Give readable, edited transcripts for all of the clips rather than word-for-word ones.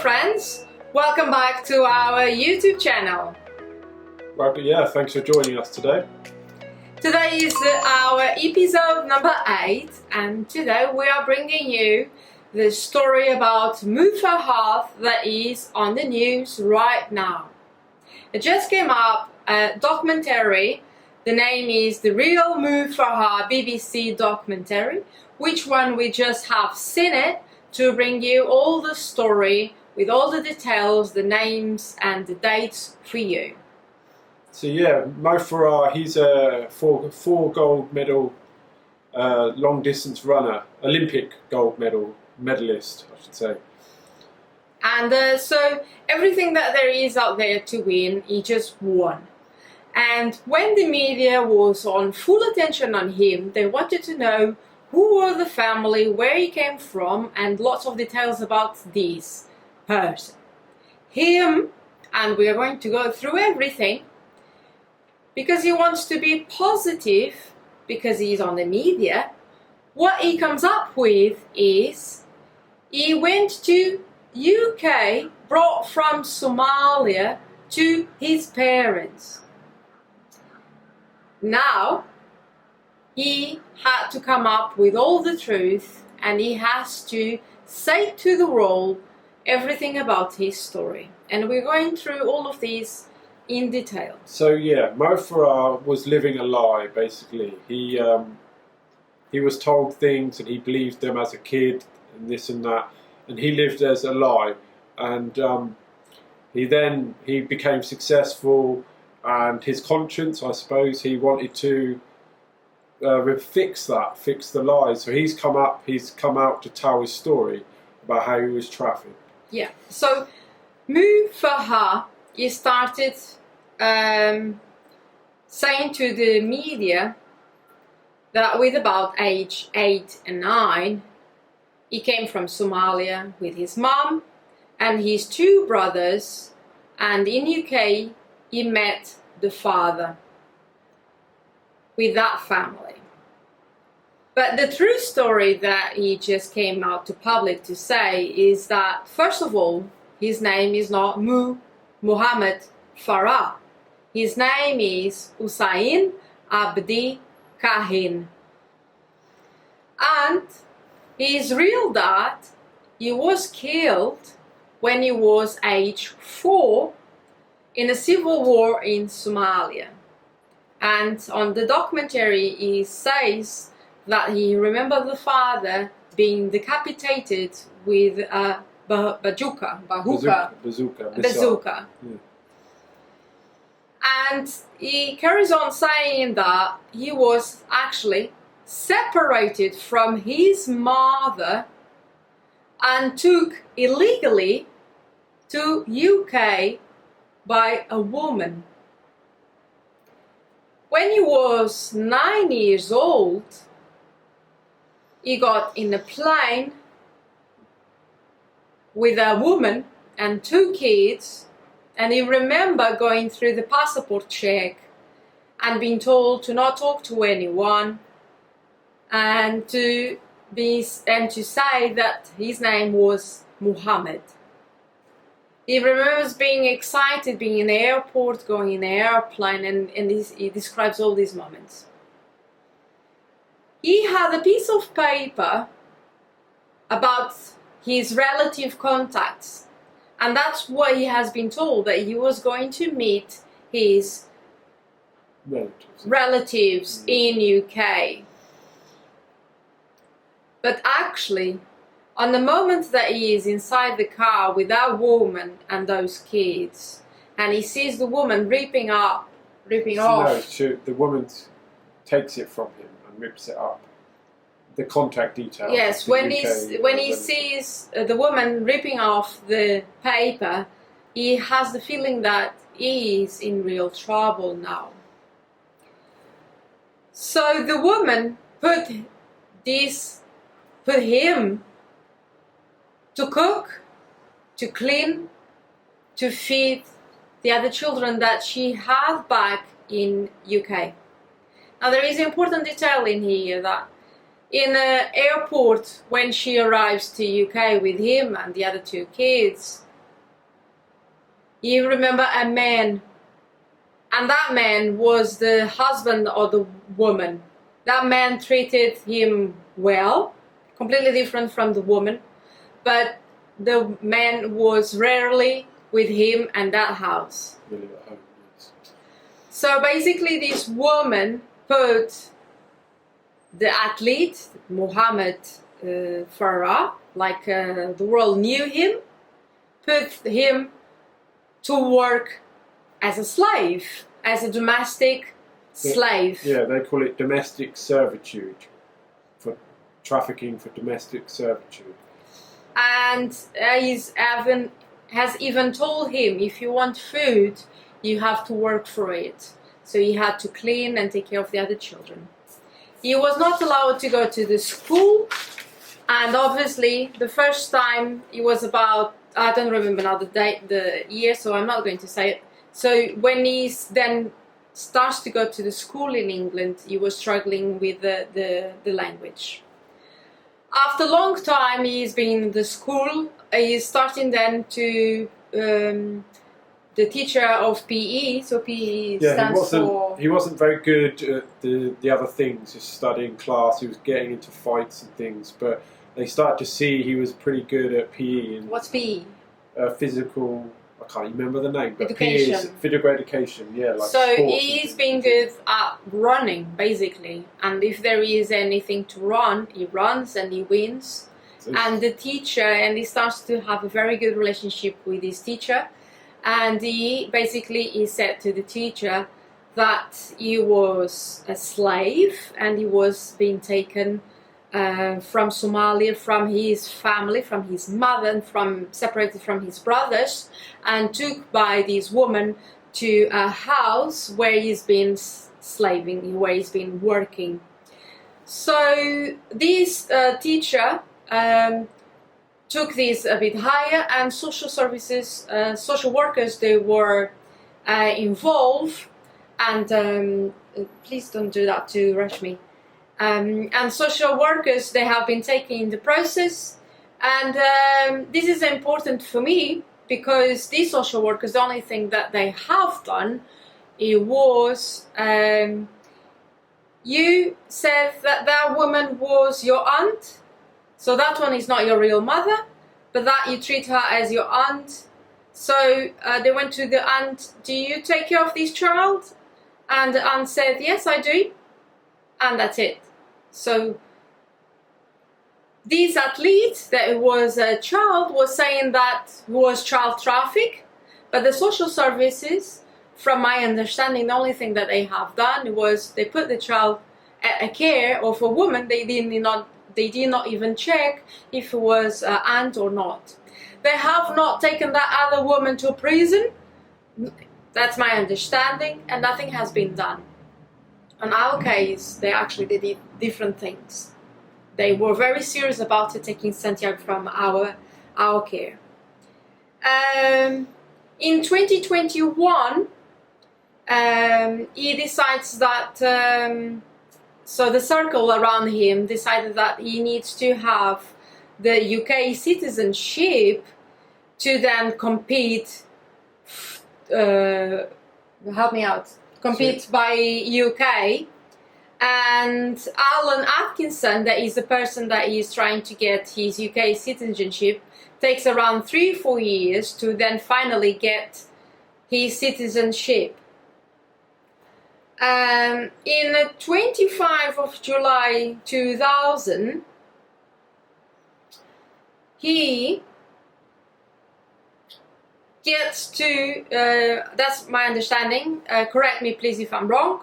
friends, welcome back to our YouTube channel. Well, yeah, thanks for joining us today. Today is our episode number 8, and today we are bringing you the story about Mo Farah that is on the news right now. It just came up, a documentary. The name is the Real Mo Farah BBC documentary, which one we just have seen it to bring you all the story with all the details, the names and the dates for you. So yeah, Mo Farah, he's a four gold medal long distance runner, Olympic gold medalist, I should say. And so everything that there is out there to win, he just won. And when the media was on full attention on him, they wanted to know who were the family, where he came from, and lots of details about this person. Him, and we are going to go through everything, because he wants to be positive, because he's on the media. What he comes up with is, he went to UK, brought from Somalia to his parents. Now, he had to come up with all the truth, and he has to say to the world everything about his story. And we're going through all of these in detail. So yeah, Mo Farah was living a lie, basically. He was told things and he believed them as a kid and this and that, and he lived as a lie. And he became successful, and his conscience, I suppose, he wanted to fix the lies. So he's come out to tell his story about how he was trafficked. Yeah. So Mo Farah, he started saying to the media that with about age 8 and 9, he came from Somalia with his mom and his 2 brothers, and in UK he met the father with that family. But the true story that he just came out to public to say is that, first of all, his name is not Mohammed Farah. His name is Hussein Abdi Kahin. And his real dad, he was killed when he was age 4 in a civil war in Somalia. And on the documentary, he says that he remembered the father being decapitated with a bazooka. Yeah. And he carries on saying that he was actually separated from his mother and took illegally to UK by a woman. When he was 9 years old, he got in a plane with a woman and 2 kids, and he remembered going through the passport check and being told to not talk to anyone, and to say that his name was Muhammad. He remembers being excited, being in the airport, going in the airplane, and he describes all these moments. He had a piece of paper about his relative contacts, and that's what he has been told, that he was going to meet his relatives in UK. But actually, on the moment that he is inside the car with that woman and those kids, and he sees the woman ripping off. The woman takes it from him and rips it up. The contact details. Yes, when he sees the woman ripping off the paper, he has the feeling that he is in real trouble now. So the woman put him to cook, to clean, to feed the other children that she had back in UK. Now there is an important detail in here that in the airport, when she arrives to UK with him and the other 2 kids, you remember a man, and that man was the husband of the woman. That man treated him well, completely different from the woman, but the man was rarely with him and that house. Really at home, yes. So basically this woman put the athlete, Mohammed Farah, like the world knew him, put him to work as a slave, as a domestic slave. Yeah, they call it domestic servitude, for trafficking for domestic servitude. And has even told him, if you want food, you have to work for it. So he had to clean and take care of the other children. He was not allowed to go to the school, and obviously the first time it was about, I don't remember now the year, so I'm not going to say it. So when he then starts to go to the school in England, he was struggling with the language. After a long time he's been in the school, he's starting then to the teacher of PE, so PE stands for... He wasn't very good at the other things, just studying class, he was getting into fights and things, but they started to see he was pretty good at PE. And what's PE? Physical, I can't remember the name, but education. PE is physical education, yeah. Like so he's been good at running, basically, and if there is anything to run, he runs and he wins. And the teacher, and he starts to have a very good relationship with his teacher, and he said to the teacher that he was a slave and he was being taken from Somalia, from his family, from his mother, and separated from his brothers, and took by this woman to a house where he's been slaving, where he's been working. So this teacher took this a bit higher, and social services, social workers, they were involved, and please don't do that to Rashmi. And social workers, they have been taking the process, and this is important for me because these social workers, the only thing that they have done, it was you said that that woman was your aunt, so that one is not your real mother, but that you treat her as your aunt. So they went to the aunt, do you take care of this child? And the aunt said, yes, I do. And that's it. So this athlete that was a child was saying that was child traffic, but the social services, from my understanding, the only thing that they have done was they put the child at a care of a woman. They did not even check if it was an aunt or not. They have not taken that other woman to prison. That's my understanding, and nothing has been done. On our case, they actually did different things. They were very serious about it, taking Santiago from our care. In 2021, he decides that, so the circle around him decided that he needs to have the UK citizenship to then compete, help me out, compete by UK. And Alan Atkinson, that is the person that is trying to get his UK citizenship, takes around 3-4 years to then finally get his citizenship. In 25 of July 2000, he gets to, that's my understanding, correct me please if I'm wrong,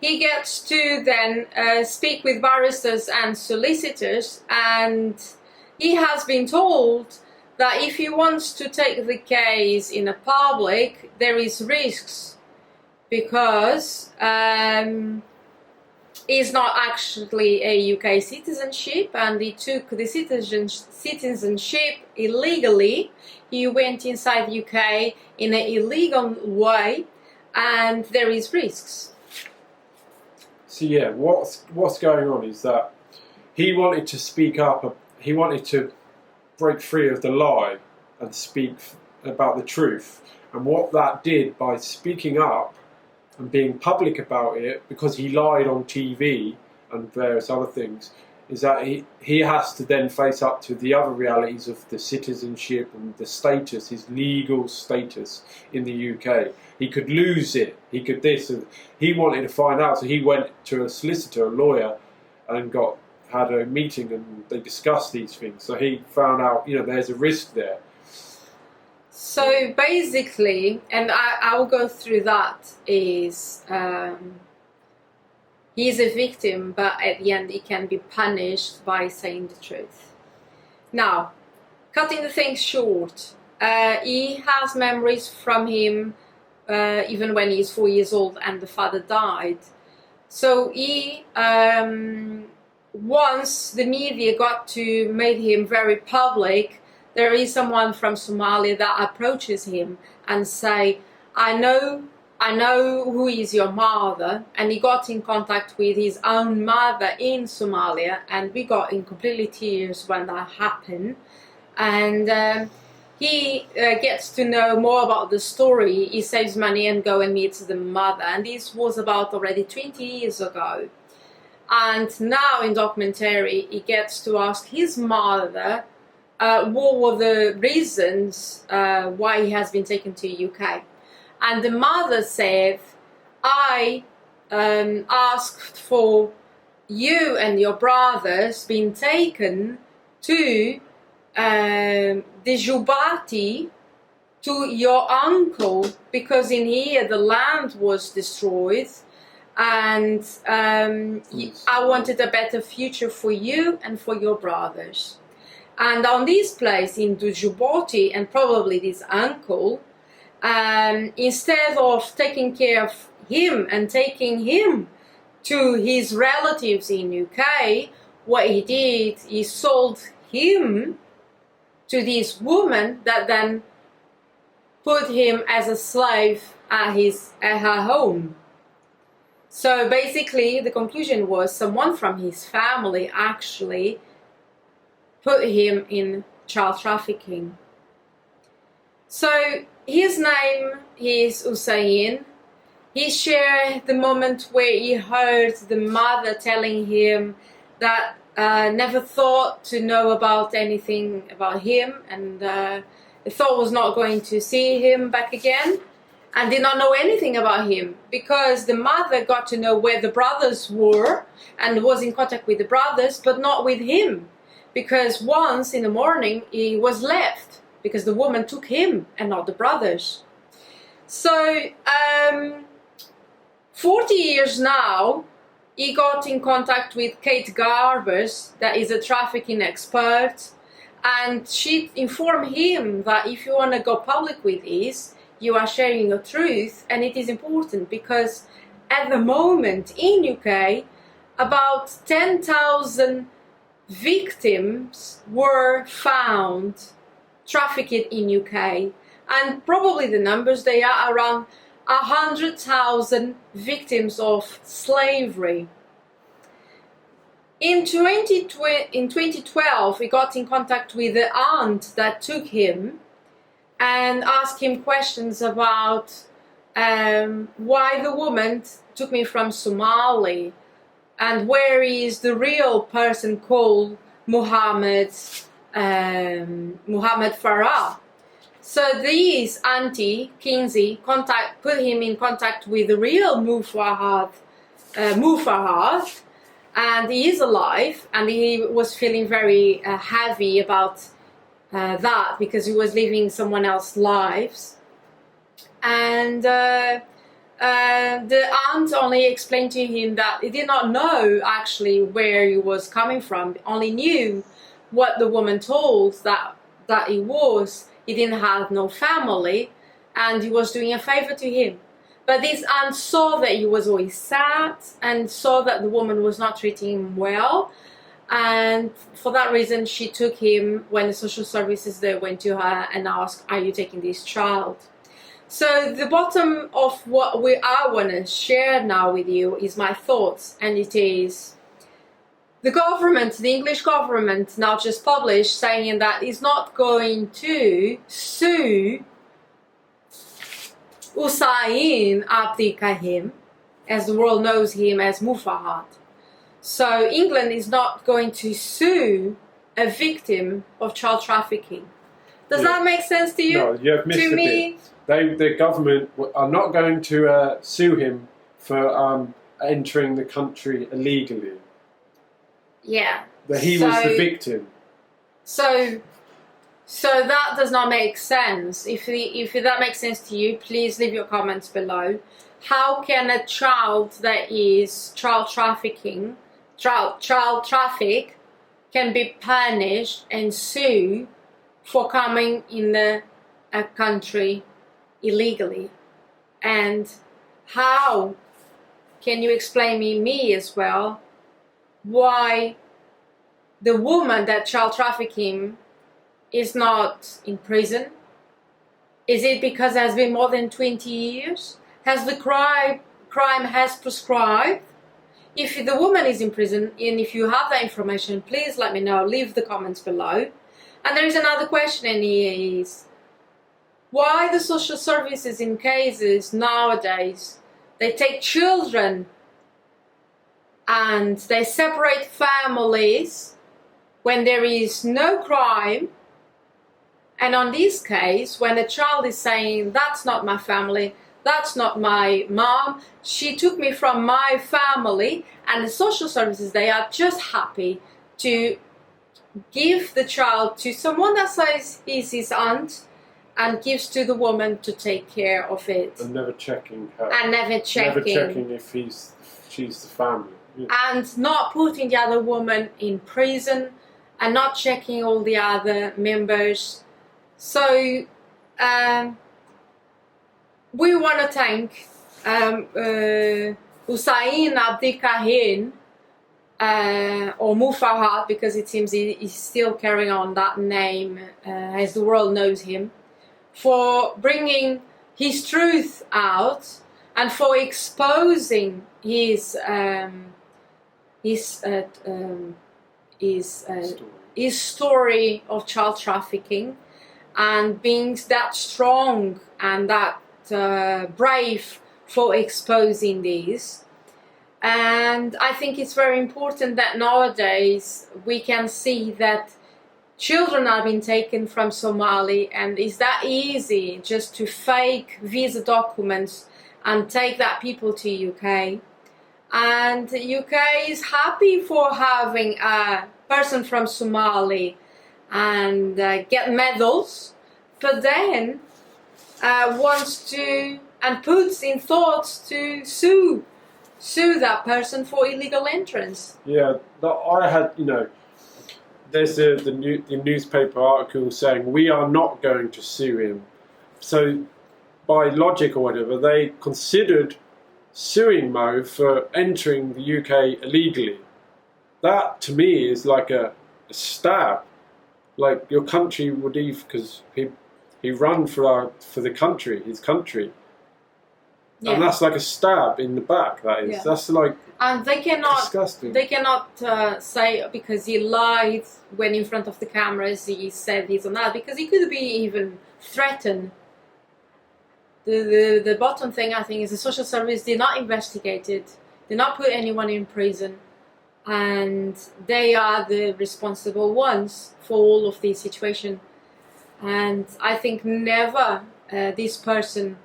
he gets to then speak with barristers and solicitors, and he has been told that if he wants to take the case in a public, there is risks, because he's not actually a UK citizenship, and he took the citizenship illegally. He went inside the UK in an illegal way, and there is risks. So yeah, what's going on is that he wanted to speak up. He wanted to break free of the lie and speak about the truth. And what that did by speaking up and being public about it, because he lied on TV and various other things, is that he has to then face up to the other realities of the citizenship and the status, his legal status in the UK. He could lose it, he could this, and he wanted to find out, so he went to a solicitor, a lawyer, and had a meeting, and they discussed these things. So he found out, there's a risk there. So basically, and I will go through that, is he's a victim, but at the end he can be punished by saying the truth. Now, cutting the thing short, he has memories from him even when he's 4 years old and the father died. So he, once the media got to make him very public, there is someone from Somalia that approaches him and say, I know who is your mother. And he got in contact with his own mother in Somalia, and we got in completely tears when that happened. And he gets to know more about the story. He saves money and go and meets the mother. And this was about already 20 years ago. And now in documentary, he gets to ask his mother what were the reasons why he has been taken to UK. And the mother said, I asked for you and your brothers being taken to the Jubati, to your uncle, because in here the land was destroyed, and I wanted a better future for you and for your brothers. And on this place in Djibouti, and probably this uncle, instead of taking care of him and taking him to his relatives in UK, what he did, he sold him to this woman that then put him as a slave at her home. So basically the conclusion was someone from his family actually put him in child trafficking. So his name is Hussein. He shared the moment where he heard the mother telling him that never thought to know about anything about him, and thought was not going to see him back again, and did not know anything about him, because the mother got to know where the brothers were and was in contact with the brothers, but not with him, because once in the morning he was left because the woman took him and not the brothers. So 40 years now, he got in contact with Kate Garbers, that is a trafficking expert, and she informed him that if you want to go public with this, you are sharing your truth, and it is important because at the moment in UK, about 10,000 victims were found trafficked in UK, and probably the numbers, they are around 100,000 victims of slavery. In 2012, we got in contact with the aunt that took him and asked him questions about why the woman took me from Somali, and where is the real person called Mohammed Farah. So this auntie, Kinsey, put him in contact with the real Mo Farah, and he is alive, and he was feeling very heavy about that, because he was living someone else's lives. And the aunt only explained to him that he did not know actually where he was coming from, only knew what the woman told, that he didn't have no family, and he was doing a favor to him. But this aunt saw that he was always sad, and saw that the woman was not treating him well, and for that reason she took him when the social services there went to her and asked, are you taking this child? So the bottom of what I want to share now with you is my thoughts, and it is the government, the English government, now just published saying that it's not going to sue Hussein Abdi Kahim, as the world knows him as Mo Farah. So England is not going to sue a victim of child trafficking. Does that make sense to you? No, you have missed to a me, bit. The government are not going to sue him for entering the country illegally. yeah. That he was the victim. So that does not make sense. If that makes sense to you, please leave your comments below. How can a child that is child trafficked can be punished and sued for coming in a country illegally? And how can you explain me as well why the woman that child trafficked him is not in prison? Is it because it has been more than 20 years? Has the crime has prescribed? If the woman is in prison, and if you have that information, please let me know. Leave the comments below. And there is another question in here is, why the social services in cases nowadays, they take children and they separate families when there is no crime, and on this case, when a child is saying, that's not my family, that's not my mom, she took me from my family, and the social services, they are just happy to give the child to someone that says he's his aunt, and gives to the woman to take care of it. And never checking her. And never checking if she's the family. Yeah. And not putting the other woman in prison, and not checking all the other members. So we want to thank Hussein Abdi Kahim, or Mo Farah, because it seems he's still carrying on that name as the world knows him, for bringing his truth out and for exposing his story of child trafficking, and being that strong and that brave for exposing these. And I think it's very important that nowadays we can see that children are being taken from Somalia, and it's that easy just to fake visa documents and take that people to UK. And the UK is happy for having a person from Somalia and get medals, but then wants to and puts in thoughts to sue that person for illegal entrance. Yeah, I had, there's the newspaper article saying we are not going to sue him. So by logic or whatever, they considered suing Mo for entering the UK illegally. That to me is like a stab. Like your country would even, because he run for the country, his country. Yeah. And that's like a stab in the back, that is. Yeah. That's like, and they cannot, disgusting. They cannot say because he lied when in front of the cameras, he said this or that, because he could be even threatened. The bottom thing, I think, is the social service did not investigate it, did not put anyone in prison, and they are the responsible ones for all of these situations. And I think never this person,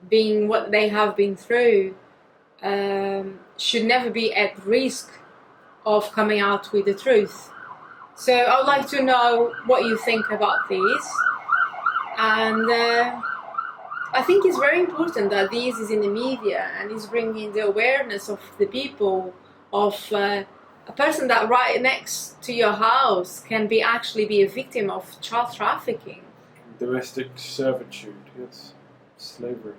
being what they have been through, should never be at risk of coming out with the truth. So I would like to know what you think about this, and I think it's very important that this is in the media and is bringing the awareness of the people of a person that right next to your house can actually be a victim of child trafficking. Domestic servitude, yes, slavery.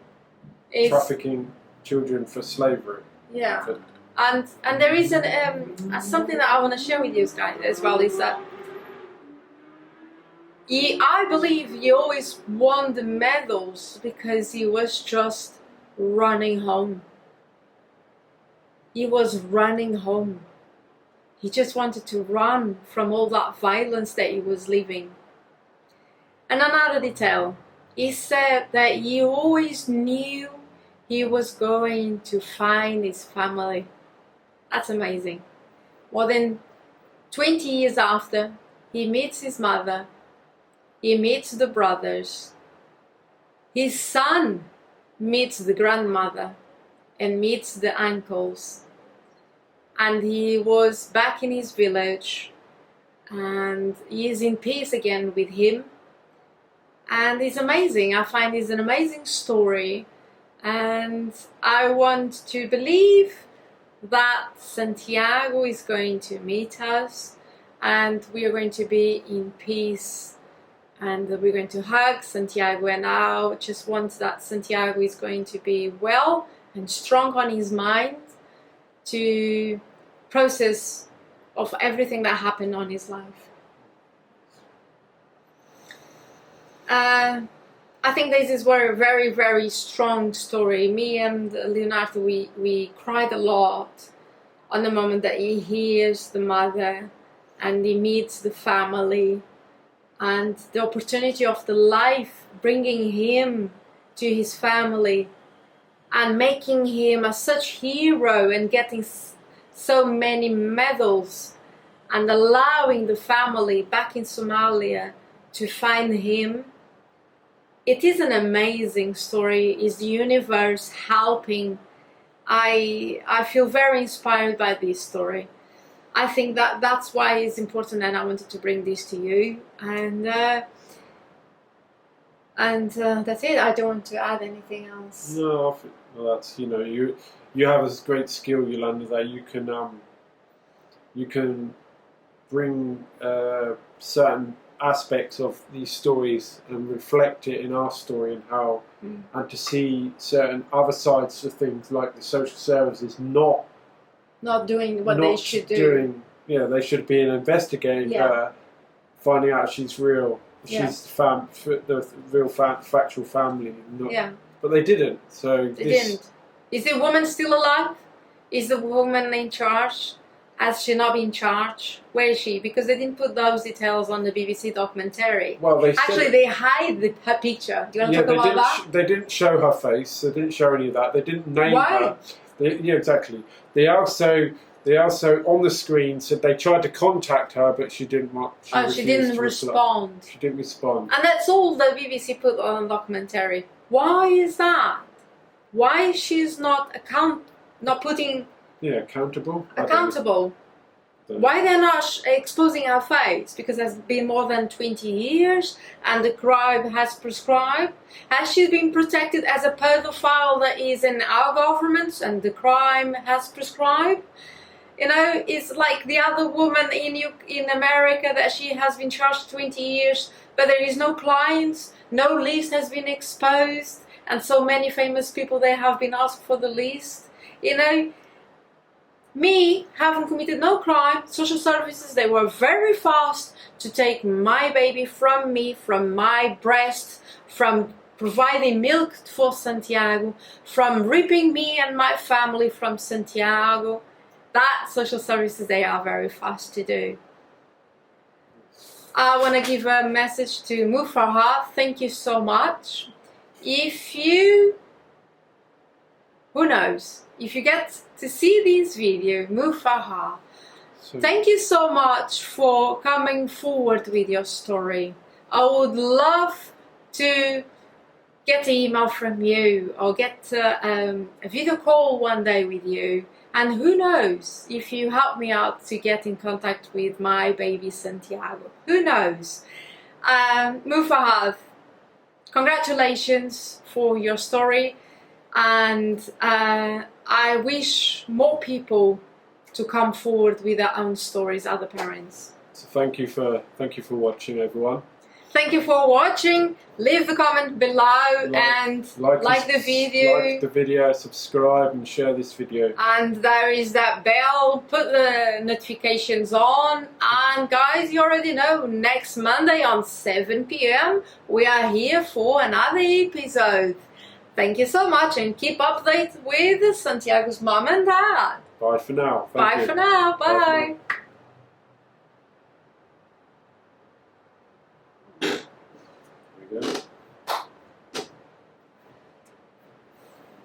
Trafficking children for slavery. Yeah, and there is something that I want to share with you guys as well, is that I believe he always won the medals because he was just running home. He was running home. He just wanted to run from all that violence that he was living. And another detail, he said that he always knew he was going to find his family. That's amazing. More than 20 years after, he meets his mother, he meets the brothers, his son meets the grandmother and meets the uncles, and he was back in his village and he is in peace again with him. And it's amazing. I find it's an amazing story, and I want to believe that Santiago is going to meet us and we are going to be in peace, and we're going to hug Santiago. And I just want that Santiago is going to be well and strong on his mind to process of everything that happened on his life. I think this is a very, very strong story. Me and Leonardo, we cried a lot on the moment that he hears the mother and he meets the family, and the opportunity of the life bringing him to his family and making him a such hero and getting so many medals and allowing the family back in Somalia to find him. It is an amazing story. Is the universe helping? I feel very inspired by this story. I think that's why it's important, and I wanted to bring this to you. And that's it. I don't want to add anything else. No, I think, well, that's, you know, you have a great skill, Yolanda, that you can bring certain aspects of these stories and reflect it in our story, and how and to see certain other sides of things, like the social services not doing what they should do. Yeah, they should be investigating her, finding out she's real. She's the real factual family. But they didn't. So they didn't. Is the woman still alive? Is the woman in charge? Has she not been in charge? Where is she? Because they didn't put those details on the BBC documentary. Well, they hide her picture. Do you want to talk about that? They didn't show her face. They didn't show any of that. They didn't name her. Exactly. They also on the screen said they tried to contact her, but she didn't want. She didn't respond. She didn't respond. And that's all the BBC put on the documentary. Why is that? Why she's not putting? Accountable. Accountable. Why they're not exposing her face? Because it's been more than 20 years and the crime has prescribed. Has she been protected as a pedophile that is in our government and the crime has prescribed? You know, it's like the other woman in America that she has been charged 20 years, but there is no clients, no list has been exposed, and so many famous people, they have been asked for the list. You know, me, having committed no crime, social services, they were very fast to take my baby from me, from my breast, from providing milk for Santiago, from ripping me and my family from Santiago. That social services, they are very fast to do. I want to give a message to Mo Farah. Thank you so much. Who knows? If you get to see this video, Mo Farah, thank you so much for coming forward with your story. I would love to get an email from you or get a video call one day with you. And who knows, if you help me out to get in contact with my baby Santiago. Who knows? Mo Farah, congratulations for your story. And I wish more people to come forward with their own stories, other parents. So thank you for watching, everyone. Thank you for watching. Leave the comment below and like the video. Like the video, subscribe and share this video. And there is that bell. Put the notifications on. And guys, you already know, next Monday on 7 p.m. we are here for another episode. Thank you so much, and keep updated with Santiago's mom and dad. Bye for now. Bye for now. Bye.